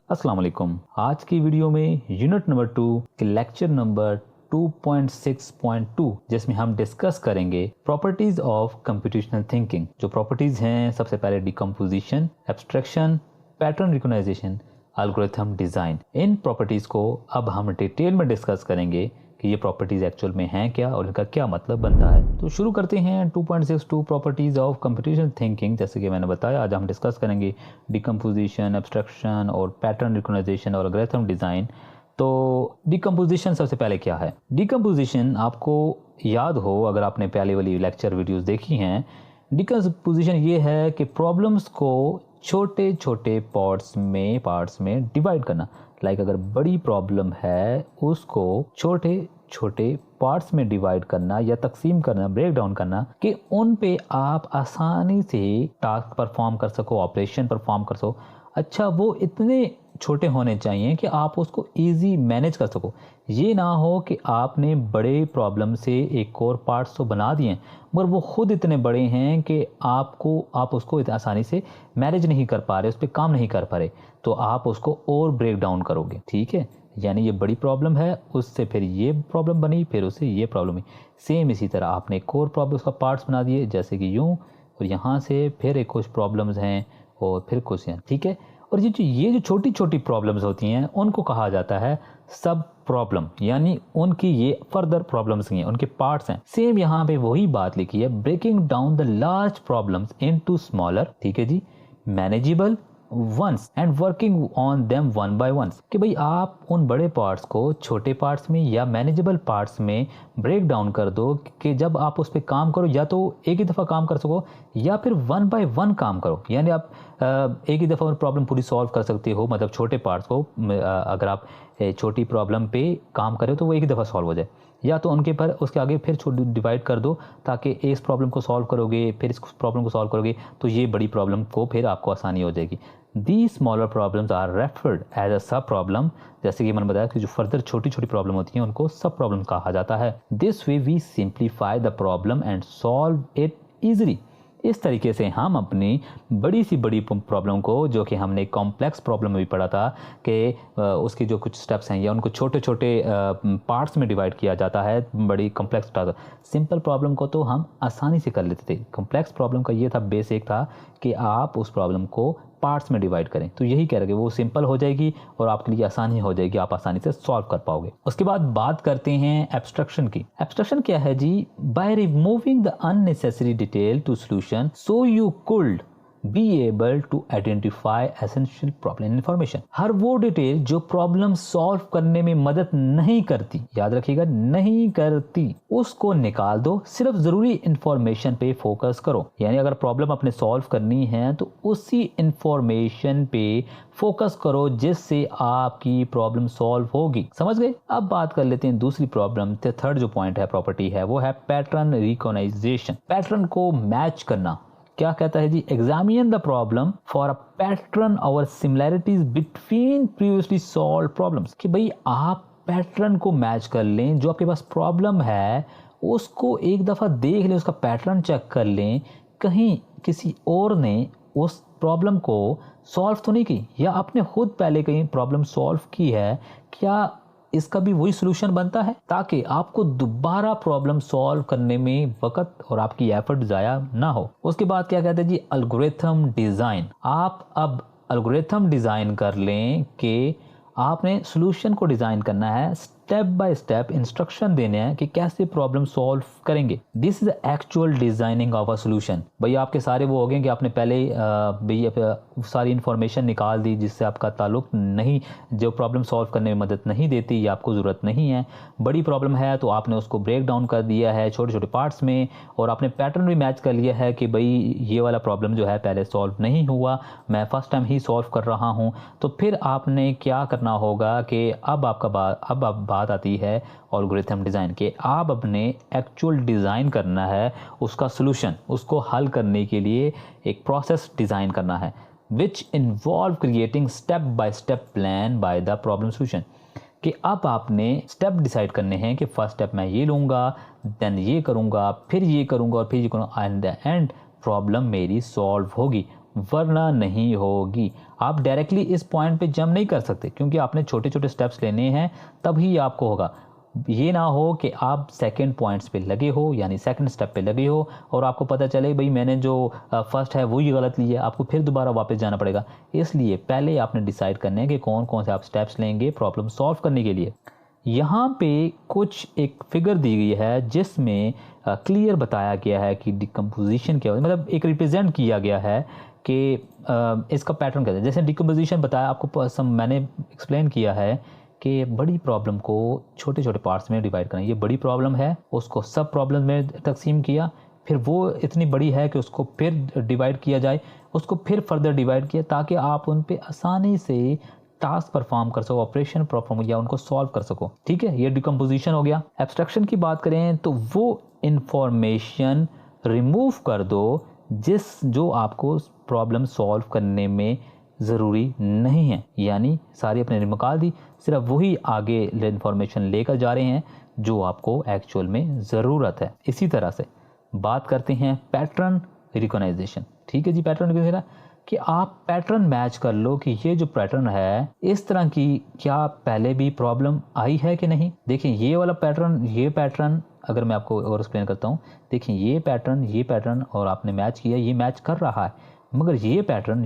अस्सलाम वालेकुम। आज की वीडियो में यूनिट नंबर 2 के लेक्चर नंबर 2.6.2 जिसमें हम डिस्कस करेंगे प्रॉपर्टीज ऑफ कंप्यूटेशनल थिंकिंग। जो प्रॉपर्टीज हैं, सबसे पहले decomposition, abstraction, pattern recognition, algorithm design. इन प्रॉपर्टीज को अब हम डिटेल में डिस्कस करेंगे कि ये प्रॉपर्टीज एक्चुअल में हैं क्या और इनका क्या मतलब बनता है। तो शुरू करते हैं 2.62 प्रॉपर्टीज ऑफ कंप्यूटेशनल थिंकिंग। जैसे कि मैंने बताया, आज हम डिस्कस करेंगे डिकम्पोजिशन, एब्स्ट्रैक्शन और पैटर्न रिकॉग्नाइजेशन और एल्गोरिथम डिजाइन। तो डिकम्पोजिशन सबसे पहले क्या है? डिकम्पोजिशन आपको याद हो, अगर आपने पहले वाली लेक्चर वीडियोस देखी हैं, डिकम्पोजिशन ये है कि प्रॉब्लम्स को छोटे छोटे पार्ट्स में डिवाइड करना। लाइक अगर बड़ी प्रॉब्लम है उसको छोटे छोटे पार्ट्स में डिवाइड करना या तकसीम करना, ब्रेक डाउन करना, कि उन पे आप आसानी से टास्क परफॉर्म कर सको, ऑपरेशन परफॉर्म कर सको। अच्छा, वो इतने छोटे होने चाहिए कि आप उसको इजी मैनेज कर सको। ये ना हो कि आपने बड़े प्रॉब्लम से एक और पार्ट्स तो बना दिए मगर वो खुद इतने बड़े हैं कि आप उसको इतनी आसानी से मैनेज नहीं कर पा रहे, उस पर काम नहीं कर पा रहे, तो आप उसको और ब्रेक डाउन करोगे। ठीक है, यानी ये बड़ी प्रॉब्लम है, उससे फिर ये प्रॉब्लम बनी, फिर उससे ये प्रॉब्लम हुई। सेम इसी तरह आपने एक और प्रॉब्लम उसका पार्ट्स बना दिए, जैसे कि यूँ, और यहाँ से फिर एक कुछ प्रॉब्लम्स हैं और फिर कुछ हैं। ठीक है, और ये जो छोटी छोटी प्रॉब्लम्स होती हैं उनको कहा जाता है सब प्रॉब्लम, यानी उनकी ये फर्दर प्रॉब्लम्स हैं, उनके पार्ट्स हैं। सेम यहाँ पे वही बात लिखी है, breaking down the large problems into smaller, ठीक है जी, manageable ones and working on them one by one. कि भाई आप उन बड़े पार्ट्स को छोटे पार्ट्स में या मैनेजेबल पार्ट्स में ब्रेक डाउन कर दो कि जब आप उस पर काम करो या तो एक ही दफ़ा काम कर सको या फिर वन बाय वन काम करो। यानी आप एक ही दफ़ा प्रॉब्लम पूरी सॉल्व कर सकते हो, मतलब छोटे पार्ट्स को अगर आप छोटी प्रॉब्लम पे काम करें तो वो एक ही दफ़ा सॉल्व हो जाए, या तो उनके पर उसके आगे फिर छोटी डिवाइड कर दो ताकि इस प्रॉब्लम को सॉल्व करोगे फिर इस प्रॉब्लम को सॉल्व करोगे तो ये बड़ी प्रॉब्लम को फिर आपको आसानी हो जाएगी। The smaller problems are referred as a sub problem. जैसे कि मैंने बताया कि जो फर्दर छोटी छोटी प्रॉब्लम होती हैं उनको सब प्रॉब्लम कहा जाता है। This way we simplify the problem and solve it easily. इस तरीके से हम अपनी बड़ी सी बड़ी प्रॉब्लम को, जो कि हमने कॉम्प्लेक्स प्रॉब्लम में भी पढ़ा था कि उसके जो कुछ स्टेप्स हैं या उनको छोटे छोटे पार्ट्स में डिवाइड किया जाता है, बड़ी कॉम्प्लेक्स टास्क। सिंपल प्रॉब्लम को तो हम आसानी से कर लेते थे, कॉम्प्लेक्स प्रॉब्लम का ये था, बेसिक था कि आप उस प्रॉब्लम को पार्ट्स में डिवाइड करें। तो यही कह रहे हैं कि वो सिंपल हो जाएगी और आपके लिए आसानी हो जाएगी, आप आसानी से सॉल्व कर पाओगे। उसके बाद बात करते हैं एब्स्ट्रैक्शन की। एब्स्ट्रैक्शन क्या है जी? By removing the unnecessary detail to solution so you could be able to identify essential problem information. हर वो डिटेल जो प्रॉब्लम सॉल्व करने में मदद नहीं करती, याद रखिएगा, नहीं करती, उसको निकाल दो, सिर्फ जरूरी इंफॉर्मेशन पे फोकस करो। यानी अगर प्रॉब्लम आपने सॉल्व करनी है तो उसी इंफॉर्मेशन पे फोकस करो जिससे आपकी प्रॉब्लम सॉल्व होगी। समझ गए? अब बात कर लेते हैं दूसरी प्रॉब्लम। थर्ड जो पॉइंट है, प्रॉपर्टी है, वो है पैटर्न रिकॉग्नाइजेशन। पैटर्न को मैच करना। क्या कहता है जी? Examine the problem for a pattern और similarities between previously solve problems. कि भाई आप पैटर्न को मैच कर लें, जो आपके पास प्रॉब्लम है उसको एक दफ़ा देख लें, उसका पैटर्न चेक कर लें, कहीं किसी और ने उस प्रॉब्लम को सॉल्व तो नहीं की, या आपने खुद पहले कहीं प्रॉब्लम सॉल्व की है, क्या इसका भी वही सोल्यूशन बनता है, ताकि आपको दोबारा प्रॉब्लम सॉल्व करने में वक्त और आपकी एफर्ट जाया ना हो। उसके बाद क्या कहते हैं जी? Algorithm design. आप अब एल्गोरिथम डिजाइन कर लें कि आपने सोल्यूशन को डिजाइन करना है, स्टेप बाय स्टेप इंस्ट्रक्शन देने हैं कि कैसे प्रॉब्लम सॉल्व करेंगे। This is actual designing of a solution. भाई आपके सारे वो हो गए कि आपने पहले भाई सारी इंफॉर्मेशन निकाल दी जिससे आपका ताल्लुक नहीं, जो प्रॉब्लम सॉल्व करने में मदद नहीं देती या आपको ज़रूरत नहीं है। बड़ी प्रॉब्लम है तो आपने उसको ब्रेक डाउन कर दिया है छोटे छोटे पार्ट्स में, और आपने पैटर्न भी मैच कर लिया है कि भाई ये वाला प्रॉब्लम जो है पहले सॉल्व नहीं हुआ, मैं फर्स्ट टाइम ही सॉल्व कर रहा हूँ। तो फिर आपने क्या करना होगा कि अब बात आती है एल्गोरिथम डिज़ाइन के। आप अपने एक्चुअल डिज़ाइन करना है उसका सोल्यूशन, उसको हल करने के लिए एक प्रोसेस डिज़ाइन करना है, which involve creating step by step plan by the problem solution. कि अब आपने स्टेप डिसाइड करने हैं कि फर्स्ट स्टेप मैं ये लूँगा, देन ये करूँगा, फिर ये करूँगा और फिर ये करूँगा, एंड द एंड प्रॉब्लम मेरी सॉल्व होगी। वरना नहीं होगी। आप डायरेक्टली इस पॉइंट पे जंप नहीं कर सकते क्योंकि आपने छोटे छोटे स्टेप्स लेने हैं, तभी आपको होगा। ये ना हो कि आप सेकंड पॉइंट्स पे लगे हो, यानी सेकंड स्टेप पे लगे हो और आपको पता चले भाई मैंने जो फर्स्ट है वही गलत लिया, आपको फिर दोबारा वापस जाना पड़ेगा। इसलिए पहले आपने डिसाइड करना है कि कौन कौन से आप स्टेप्स लेंगे प्रॉब्लम सॉल्व करने के लिए। यहाँ पे कुछ एक फिगर दी गई है जिसमें क्लियर बताया गया है कि डिकम्पोजिशन क्या होता है, मतलब एक रिप्रेजेंट किया गया है कि इसका पैटर्न क्या है। जैसे डिकम्पोजिशन बताया आपको, मैंने एक्सप्लेन किया है कि बड़ी प्रॉब्लम को छोटे छोटे पार्ट्स में डिवाइड करना। ये बड़ी प्रॉब्लम है, उसको सब प्रॉब्लम में तकसीम किया, फिर वो इतनी बड़ी है कि उसको फिर डिवाइड किया जाए, उसको फिर फर्दर डिवाइड किया ताकि आप उन पे आसानी से टास्क परफॉर्म कर सको, ऑपरेशन परफॉर्म या उनको सॉल्व कर सको। ठीक है, ये डिकम्पोजिशन हो गया। एब्स्ट्रक्शन की बात करें तो वो इंफॉर्मेशन रिमूव कर दो जो आपको प्रॉब्लम सॉल्व करने में ज़रूरी नहीं है, यानी सारी अपने निकाल दी, सिर्फ वही आगे इंफॉर्मेशन लेकर जा रहे हैं जो आपको एक्चुअल में ज़रूरत है। इसी तरह से बात करते हैं पैटर्न रिकॉग्नाइजेशन। ठीक है जी, पैटर्न रिकॉग्नाइजेशन कि आप पैटर्न मैच कर लो कि ये जो पैटर्न है इस तरह की क्या पहले भी प्रॉब्लम आई है कि नहीं। देखिए ये वाला पैटर्न, ये पैटर्न अगर मैं आपको और एक्सप्लेन करता हूँ, देखिए ये पैटर्न और आपने मैच किया, ये मैच कर रहा है, मगर ये पैटर्न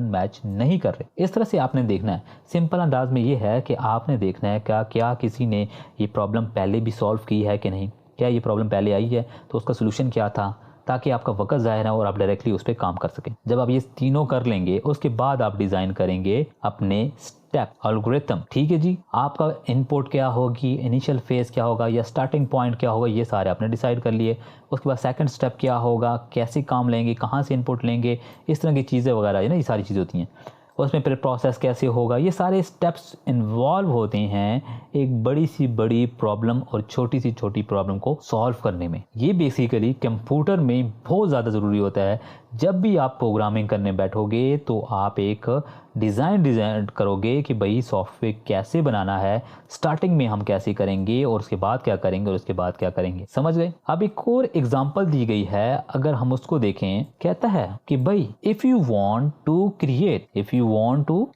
मैच नहीं कर रहे। इस तरह से आपने देखना है। सिंपल अंदाज में ये है कि आपने देखना है क्या किसी ने ये प्रॉब्लम पहले भी सॉल्व की है कि नहीं, क्या ये प्रॉब्लम पहले आई है तो उसका सोल्यूशन क्या था, ताकि आपका वक्त ज़ाहिर ना और आप डायरेक्टली उस पर काम कर सकें। जब आप ये तीनों कर लेंगे उसके बाद आप डिज़ाइन करेंगे अपने स्टेप एल्गोरिथम। ठीक है जी, आपका इनपुट क्या होगी, इनिशियल फेज क्या होगा या स्टार्टिंग पॉइंट क्या होगा, ये सारे आपने डिसाइड कर लिए। उसके बाद सेकंड स्टेप क्या होगा, कैसे काम लेंगे, कहाँ से इनपुट लेंगे, इस तरह की चीज़ें वगैरह है ना, ये सारी चीज़ें होती हैं। उसमें फिर प्रोसेस कैसे होगा, ये सारे स्टेप्स इन्वॉल्व होते हैं एक बड़ी सी बड़ी प्रॉब्लम और छोटी सी छोटी प्रॉब्लम को सॉल्व करने में। ये बेसिकली कंप्यूटर में बहुत ज़्यादा ज़रूरी होता है। जब भी आप प्रोग्रामिंग करने बैठोगे तो आप एक डिज़ाइन करोगे कि भाई सॉफ्टवेयर कैसे बनाना है, स्टार्टिंग में हम कैसे करेंगे और उसके बाद क्या करेंगे और उसके बाद क्या करेंगे। समझ गए। अब एक और एग्जांपल दी गई है, अगर हम उसको देखें, कहता है कि भाई if you want to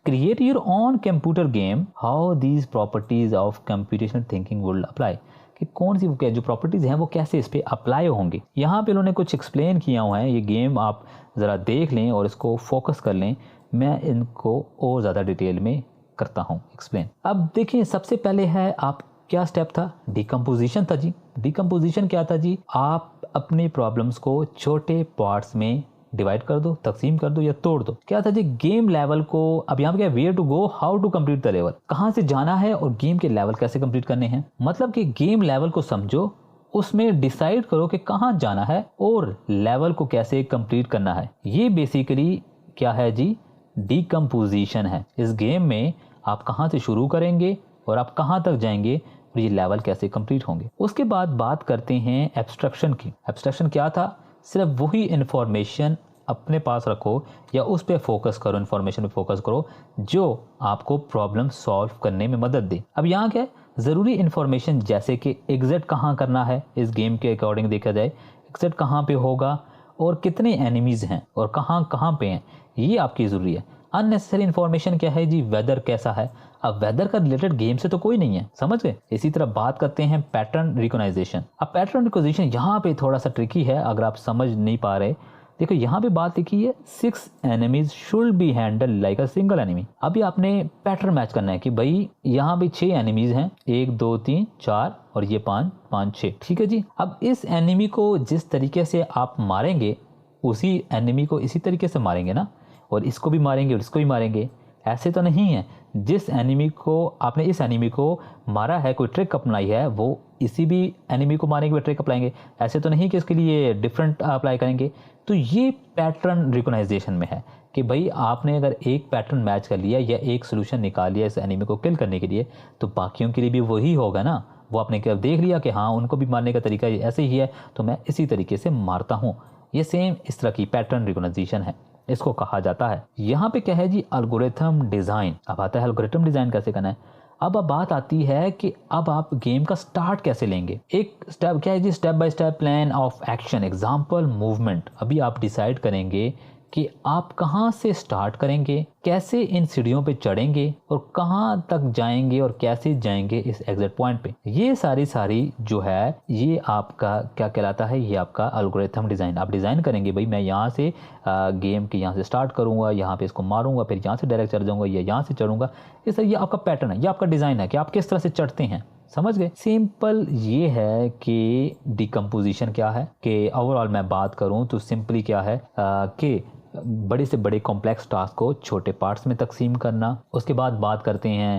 create your own computer game, how these properties of computational thinking will apply, कि कौन सी जो प्रॉपर्टीज़ हैं वो कैसे इस पे अप्लाई होंगे। यहाँ पे उन्होंने कुछ एक्सप्लेन किया हुआ है। ये गेम आप ज़रा देख लें और इसको फोकस कर लें, मैं इनको और ज़्यादा डिटेल में करता हूँ एक्सप्लेन। अब देखिए सबसे पहले है आप क्या स्टेप था, डिकम्पोजिशन था जी। डिकम्पोजिशन क्या था जी, आप अपनी प्रॉब्लम्स को छोटे पार्ट्स में डिवाइड कर दो, तकसीम कर दो या तोड़ दो। क्या था जी, गेम लेवल को, अब यहाँ पे क्या, where to go, how to complete the level, कहाँ से जाना है और गेम के लेवल कैसे कंप्लीट करने हैं। मतलब कि गेम लेवल को समझो, उसमें डिसाइड करो कि कहाँ जाना है और लेवल को कैसे कंप्लीट करना है। ये बेसिकली क्या है जी, डिकम्पोजिशन है। इस गेम में आप कहाँ से शुरू करेंगे और आप कहाँ तक जाएंगे और ये लेवल कैसे कंप्लीट होंगे। उसके बाद बात करते हैं एब्स्ट्रक्शन की। एब्स्ट्रक्शन क्या था, सिर्फ वही इन्फॉर्मेशन अपने पास रखो या उस पे फोकस करो, इन्फॉर्मेशन पे फोकस करो जो आपको प्रॉब्लम सॉल्व करने में मदद दे। अब यहाँ क्या है, ज़रूरी इन्फॉर्मेशन जैसे कि एग्जिट कहाँ करना है, इस गेम के अकॉर्डिंग देखा जाए एग्जिट कहाँ पे होगा और कितने एनिमीज़ हैं और कहाँ कहाँ पे हैं, ये आपकी ज़रूरी है। अननेसेसरी इन्फॉर्मेशन क्या है जी, वेदर कैसा है। अब वेदर का रिलेटेड गेम से तो कोई नहीं है, समझ गए। इसी तरह बात करते हैं पैटर्न रिकॉग्नाइजेशन। अब पैटर्न रिकॉग्नाइजेशन यहाँ पे थोड़ा सा ट्रिकी है, अगर आप समझ नहीं पा रहे। देखो यहाँ पे बात लिखी है 6 enemies should be handle like a single enemy. अभी आपने पैटर्न मैच करना है कि भाई यहाँ पे 6 एनिमीज हैं, 1 2 3 4 और ये 5 6। ठीक है जी। अब इस एनिमी को जिस तरीके से आप मारेंगे उसी एनिमी को इसी तरीके से मारेंगे ना, और इसको भी मारेंगे और इसको भी मारेंगे। ऐसे तो नहीं है, जिस एनिमी को आपने इस एनिमी को मारा है, कोई ट्रिक अपनाई है, वो इसी भी एनिमी को मारने के लिए ट्रिक अप्लाएंगे। ऐसे तो नहीं कि इसके लिए डिफरेंट अप्लाई करेंगे। तो ये पैटर्न रिकॉग्नाइजेशन में है कि भाई आपने अगर एक पैटर्न मैच कर लिया या एक सोल्यूशन निकाल लिया इस एनिमी को किल करने के लिए, तो बाकियों के लिए भी वही होगा ना। वो आपने क्या देख लिया कि हाँ उनको भी मारने का तरीका ऐसे ही है, तो मैं इसी तरीके से मारता हूँ। ये सेम इस तरह की पैटर्न रिकॉग्नाइजेशन है, इसको कहा जाता है। यहाँ पे क्या है जी, एल्गोरिथम डिज़ाइन। अब आता है एल्गोरिथम डिज़ाइन कैसे करना है। अब बात आती है कि अब आप गेम का स्टार्ट कैसे लेंगे। एक स्टेप क्या है जी, step by step plan of action, example movement. अभी आप डिसाइड करेंगे कि आप कहाँ से स्टार्ट करेंगे, कैसे इन सीढ़ियों पे चढ़ेंगे और कहाँ तक जाएंगे और कैसे जाएंगे इस एग्जिट पॉइंट पे। ये सारी जो है ये आपका क्या कहलाता है, ये आपका एल्गोरिथम डिज़ाइन। आप डिज़ाइन करेंगे भाई मैं यहाँ से गेम के यहाँ से स्टार्ट करूँगा, यहाँ पे इसको मारूंगा, फिर यहाँ से डायरेक्ट चढ़ जाऊँगा या यहाँ से चढ़ूँगा। इस तरह ये आपका पैटर्न है, ये आपका डिज़ाइन है कि आप किस तरह से चढ़ते हैं। समझ गए। सिंपल ये है कि डिकम्पोजिशन क्या है, कि ओवरऑल मैं बात करूं तो सिंपली क्या है कि बड़े से बड़े कॉम्प्लेक्स टास्क को छोटे पार्ट्स में तकसीम करना। उसके बाद बात करते हैं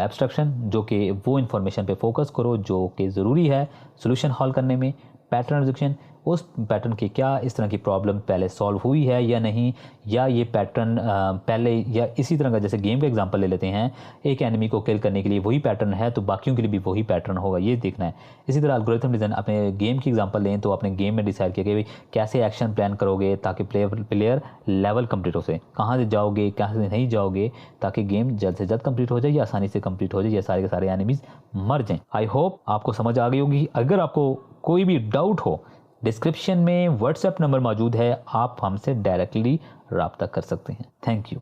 एब्स्ट्रक्शन, जो कि वो इन्फॉर्मेशन पे फोकस करो जो कि ज़रूरी है सोल्यूशन हॉल करने में। पैटर्न रिडक्शन, उस पैटर्न की क्या इस तरह की प्रॉब्लम पहले सॉल्व हुई है या नहीं, या ये पैटर्न पहले या इसी तरह का, जैसे गेम का एग्जांपल ले लेते हैं, एक एनिमी को किल करने के लिए वही पैटर्न है तो बाकियों के लिए भी वही पैटर्न होगा, ये देखना है। इसी तरह एल्गोरिथम डिज़ाइन, अपने गेम की एग्जांपल लें तो अपने गेम में डिसाइड किया कि भाई कैसे एक्शन प्लान करोगे ताकि प्लेयर लेवल कंप्लीट हो सके, कहाँ से जाओगे कहाँ से नहीं जाओगे, ताकि गेम जल्द से जल्द कंप्लीट हो जाए या आसानी से कंप्लीट हो जाए या सारे के सारे एनिमीज मर जाएं। आई होप आपको समझ आ गई होगी। अगर आपको कोई भी डाउट हो, डिस्क्रिप्शन में व्हाट्सएप नंबर मौजूद है, आप हमसे डायरेक्टली रब्ता कर सकते हैं। Thank you.